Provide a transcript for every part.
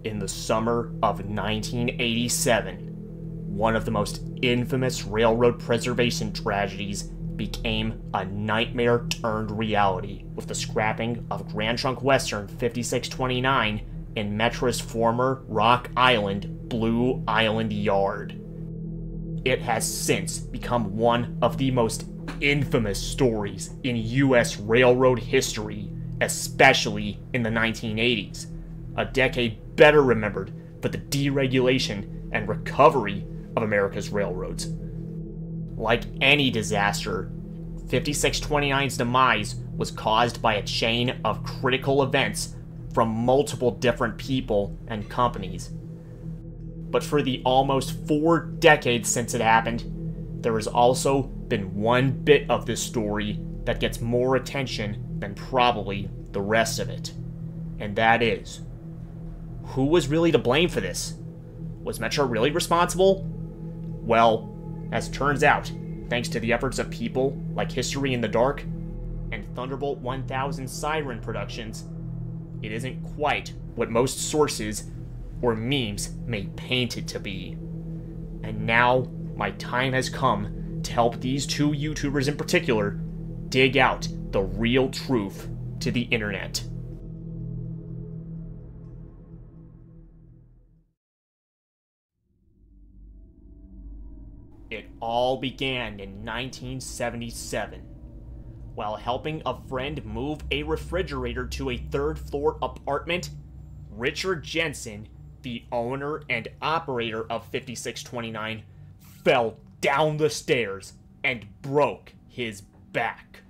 In the summer of 1987, one of the most infamous railroad preservation tragedies became a nightmare turned reality with the scrapping of Grand Trunk Western 5629 in Metra's former Rock Island Blue Island Yard. It has since become one of the most infamous stories in U.S. railroad history, especially in the 1980s, a decade better remembered for the deregulation and recovery of America's railroads. Like any disaster, 5629's demise was caused by a chain of critical events from multiple different people and companies. But for the almost 4 decades since it happened, there has also been one bit of this story that gets more attention than probably the rest of it. And that is, who was really to blame for this? Was Metra really responsible? Well, as it turns out, thanks to the efforts of people like History in the Dark and Thunderbolt 1000 Siren Productions, it isn't quite what most sources or memes may paint it to be. And now, my time has come to help these 2 YouTubers in particular dig out the real truth to the internet. It all began in 1977. While helping a friend move a refrigerator to a 3rd-floor apartment, Richard Jensen, the owner and operator of 5629, fell down the stairs and broke his back.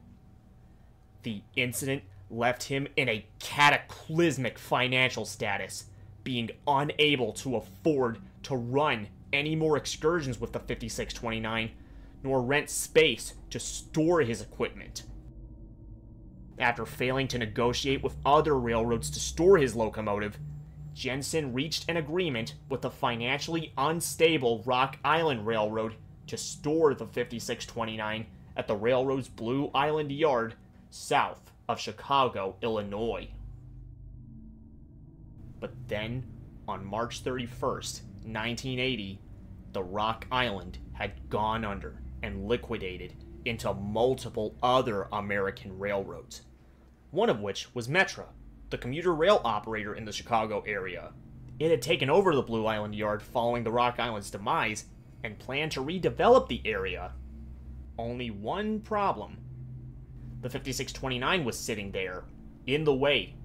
The incident left him in a cataclysmic financial status, being unable to afford to run any more excursions with the 5629, nor rent space to store his equipment. After failing to negotiate with other railroads to store his locomotive, Jensen reached an agreement with the financially unstable Rock Island Railroad to store the 5629 at the railroad's Blue Island Yard south of Chicago, Illinois. But then, on March 31st, 1980, the Rock Island had gone under and liquidated into multiple other American railroads, one of which was Metra, the commuter rail operator in the Chicago area. It had taken over the Blue Island Yard following the Rock Island's demise and planned to redevelop the area. Only one problem. The 5629 was sitting there, in the way.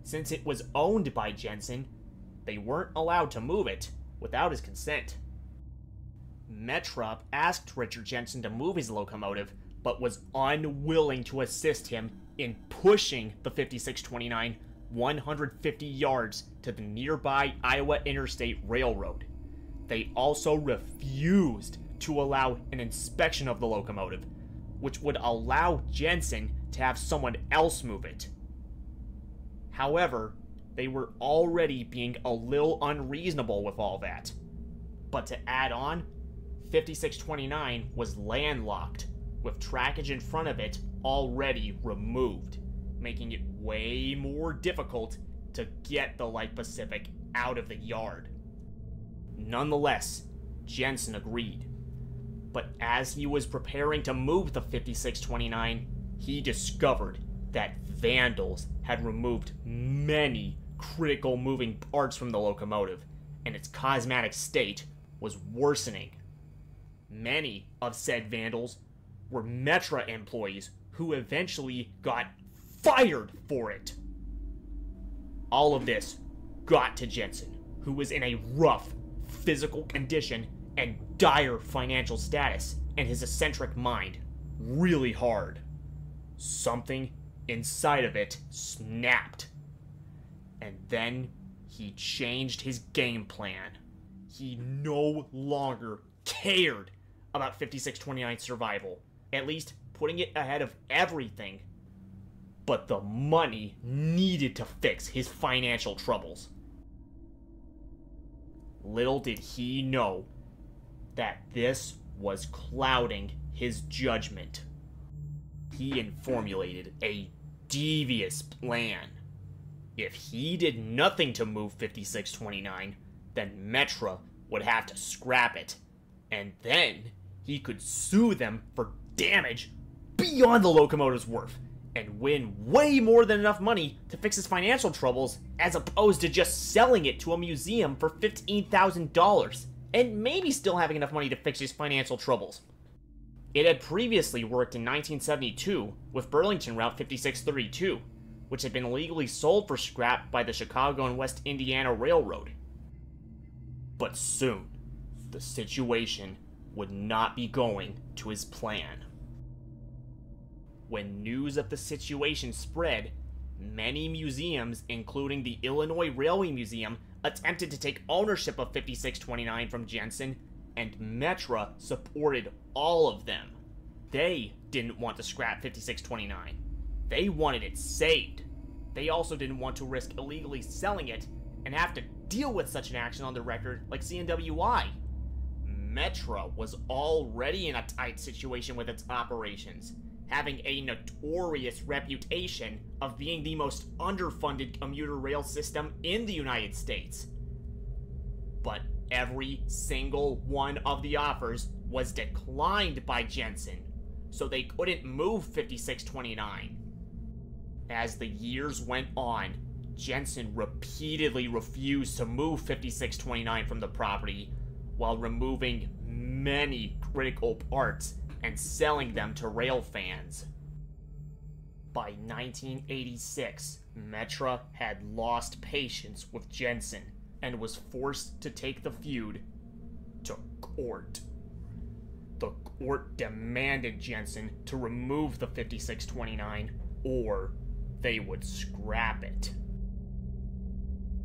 Since it was owned by Jensen, they weren't allowed to move it without his consent. Metra asked Richard Jensen to move his locomotive, but was unwilling to assist him in pushing the 5629 150 yards to the nearby Iowa Interstate Railroad. They also refused to allow an inspection of the locomotive, which would allow Jensen to have someone else move it. However, they were already being a little unreasonable with all that. But to add on, 5629 was landlocked, with trackage in front of it already removed, making it way more difficult to get the Light Pacific out of the yard. Nonetheless, Jensen agreed. But as he was preparing to move the 5629, he discovered that vandals had removed many critical moving parts from the locomotive, and its cosmetic state was worsening. Many of said vandals were Metra employees who eventually got fired for it. All of this got to Jensen, who was in a rough physical condition and dire financial status, and his eccentric mind really hard. Something inside of it snapped. And then he changed his game plan. He no longer cared about 5629's survival, at least putting it ahead of everything. But the money needed to fix his financial troubles. Little did he know that this was clouding his judgment. He had formulated a devious plan. If he did nothing to move 5629, then Metra would have to scrap it, and then he could sue them for damage beyond the locomotive's worth, and win way more than enough money to fix his financial troubles, as opposed to just selling it to a museum for $15,000, and maybe still having enough money to fix his financial troubles. It had previously worked in 1972 with Burlington Route 5632, which had been illegally sold for scrap by the Chicago and West Indiana Railroad. But soon, the situation would not be going to his plan. When news of the situation spread, many museums, including the Illinois Railway Museum, attempted to take ownership of 5629 from Jensen, and Metra supported all of them. They didn't want to scrap 5629. They wanted it saved. They also didn't want to risk illegally selling it and have to deal with such an action on their record like CNWI. Metra was already in a tight situation with its operations, having a notorious reputation of being the most underfunded commuter rail system in the United States. But every single one of the offers was declined by Jensen, so they couldn't move 5629. As the years went on, Jensen repeatedly refused to move 5629 from the property, while removing many critical parts and selling them to Railfans. By 1986, Metra had lost patience with Jensen and was forced to take the feud to court. The court demanded Jensen to remove the 5629, or they would scrap it.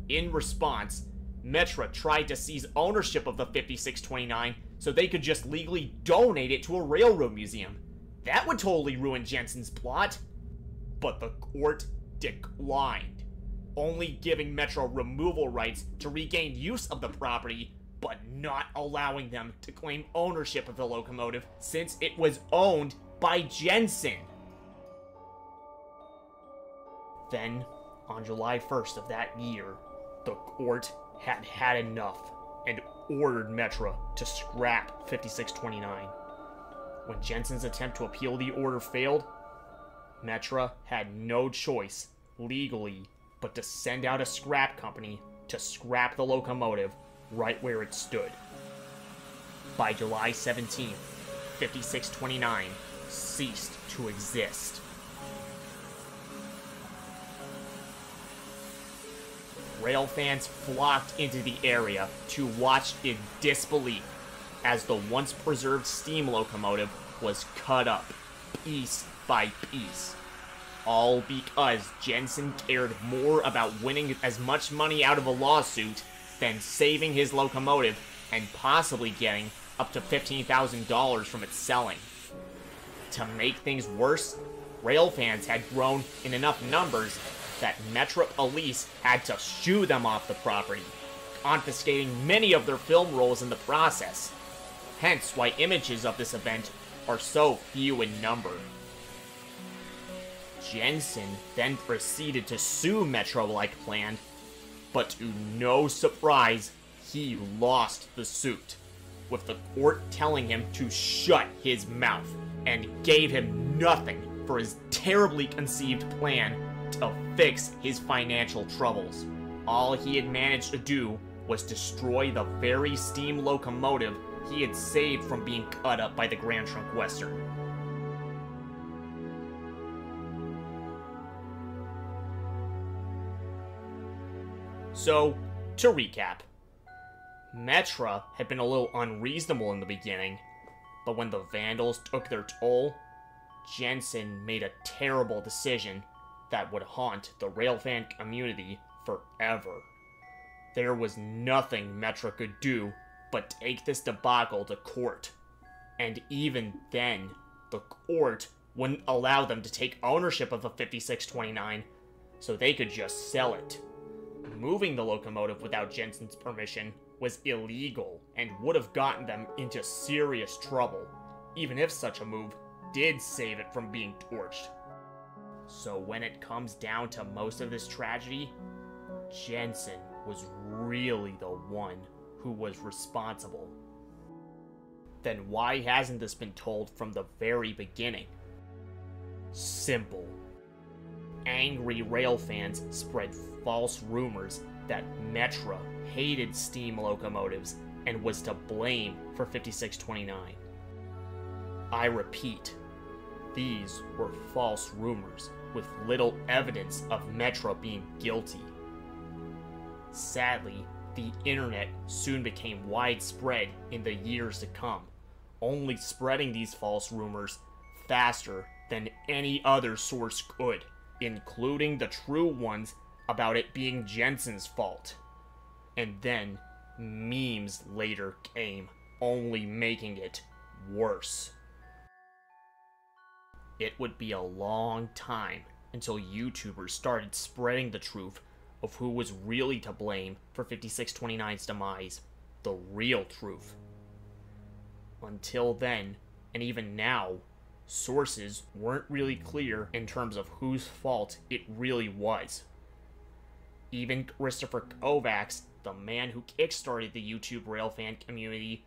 In response, Metra tried to seize ownership of the 5629 so they could just legally donate it to a railroad museum. That would totally ruin Jensen's plot. But the court declined, only giving Metra removal rights to regain use of the property, but not allowing them to claim ownership of the locomotive since it was owned by Jensen. Then, on July 1st of that year, the court had had enough and ordered Metra to scrap 5629. When Jensen's attempt to appeal the order failed, Metra had no choice, legally, but to send out a scrap company to scrap the locomotive right where it stood. By July 17th, 5629 ceased to exist. Railfans flocked into the area to watch in disbelief as the once preserved steam locomotive was cut up, piece by piece. All because Jensen cared more about winning as much money out of a lawsuit than saving his locomotive and possibly getting up to $15,000 from its selling. To make things worse, Railfans had grown in enough numbers that Metra police had to shoo them off the property, confiscating many of their film rolls in the process. Hence why images of this event are so few in number. Jensen then proceeded to sue Metra like planned, but to no surprise, he lost the suit, with the court telling him to shut his mouth and gave him nothing for his terribly conceived plan to fix his financial troubles. All he had managed to do was destroy the very steam locomotive he had saved from being cut up by the Grand Trunk Western. So, to recap, Metra had been a little unreasonable in the beginning, but when the Vandals took their toll, Jensen made a terrible decision that would haunt the Railfan community forever. There was nothing Metra could do but take this debacle to court. And even then, the court wouldn't allow them to take ownership of the 5629, so they could just sell it. Moving the locomotive without Jensen's permission was illegal and would have gotten them into serious trouble, even if such a move did save it from being torched. So when it comes down to most of this tragedy, Jensen was really the one who was responsible. Then why hasn't this been told from the very beginning? Simple. Angry rail fans spread false rumors that Metra hated steam locomotives and was to blame for 5629. I repeat, these were false rumors with little evidence of Metra being guilty. Sadly, the internet soon became widespread in the years to come, only spreading these false rumors faster than any other source could, including the true ones about it being Jensen's fault. And then, memes later came, only making it worse. It would be a long time until YouTubers started spreading the truth of who was really to blame for 5629's demise, the real truth. Until then, and even now, sources weren't really clear in terms of whose fault it really was. Even Christopher Kovacs, the man who kickstarted the YouTube Railfan community,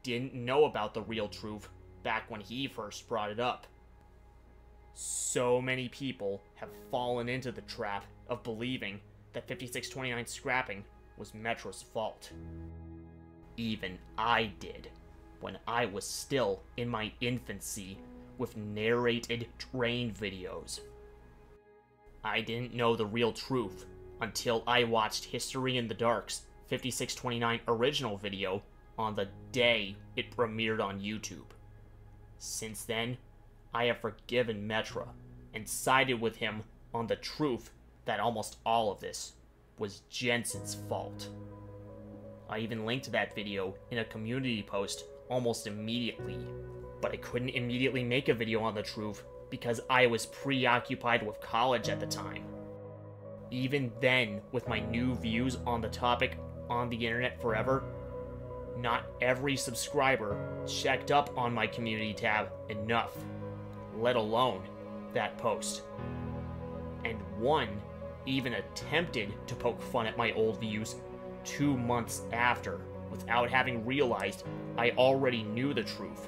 didn't know about the real truth back when he first brought it up. So many people have fallen into the trap of believing that 5629 scrapping was Metra's fault. Even I did, when I was still in my infancy with narrated train videos. I didn't know the real truth until I watched History in the Dark's 5629 original video on the day it premiered on YouTube. Since then, I have forgiven Metra and sided with him on the truth that almost all of this was Jensen's fault. I even linked that video in a community post almost immediately, but I couldn't immediately make a video on the truth because I was preoccupied with college at the time. Even then, with my new views on the topic on the internet forever, not every subscriber checked up on my community tab enough, let alone that post. And one even attempted to poke fun at my old views 2 months after, without having realized I already knew the truth,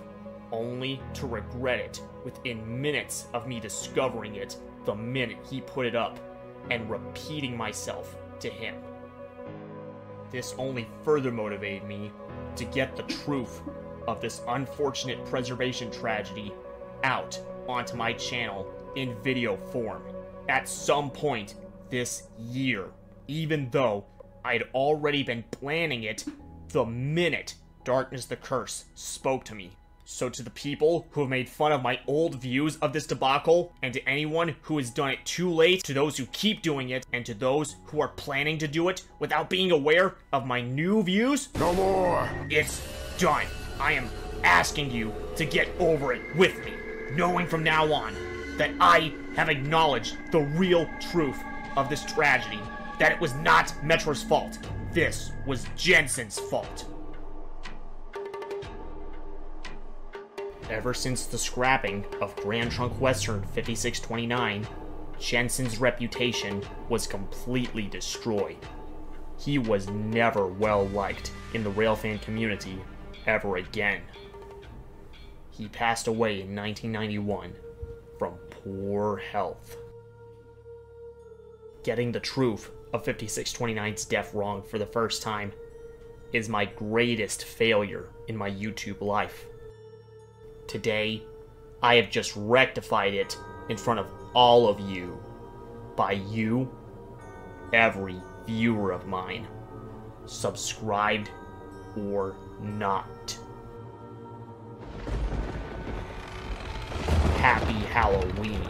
only to regret it within minutes of me discovering it the minute he put it up, and repeating myself to him. This only further motivated me to get the truth of this unfortunate preservation tragedy out onto my channel in video form at some point this year, even though I'd already been planning it the minute Darkness the Curse spoke to me. So to the people who have made fun of my old views of this debacle, and to anyone who has done it too late, to those who keep doing it, and to those who are planning to do it without being aware of my new views, no more! It's done. I am asking you to get over it with me, knowing from now on that I have acknowledged the real truth of this tragedy, that it was not Metra's fault. This was Jensen's fault. Ever since the scrapping of Grand Trunk Western 5629, Jensen's reputation was completely destroyed. He was never well liked in the Railfan community ever again. He passed away in 1991 from poor health. Getting the truth of 5629's death wrong for the first time is my greatest failure in my YouTube life. Today, I have just rectified it in front of all of you. By you, every viewer of mine, subscribed or not. Happy Halloween.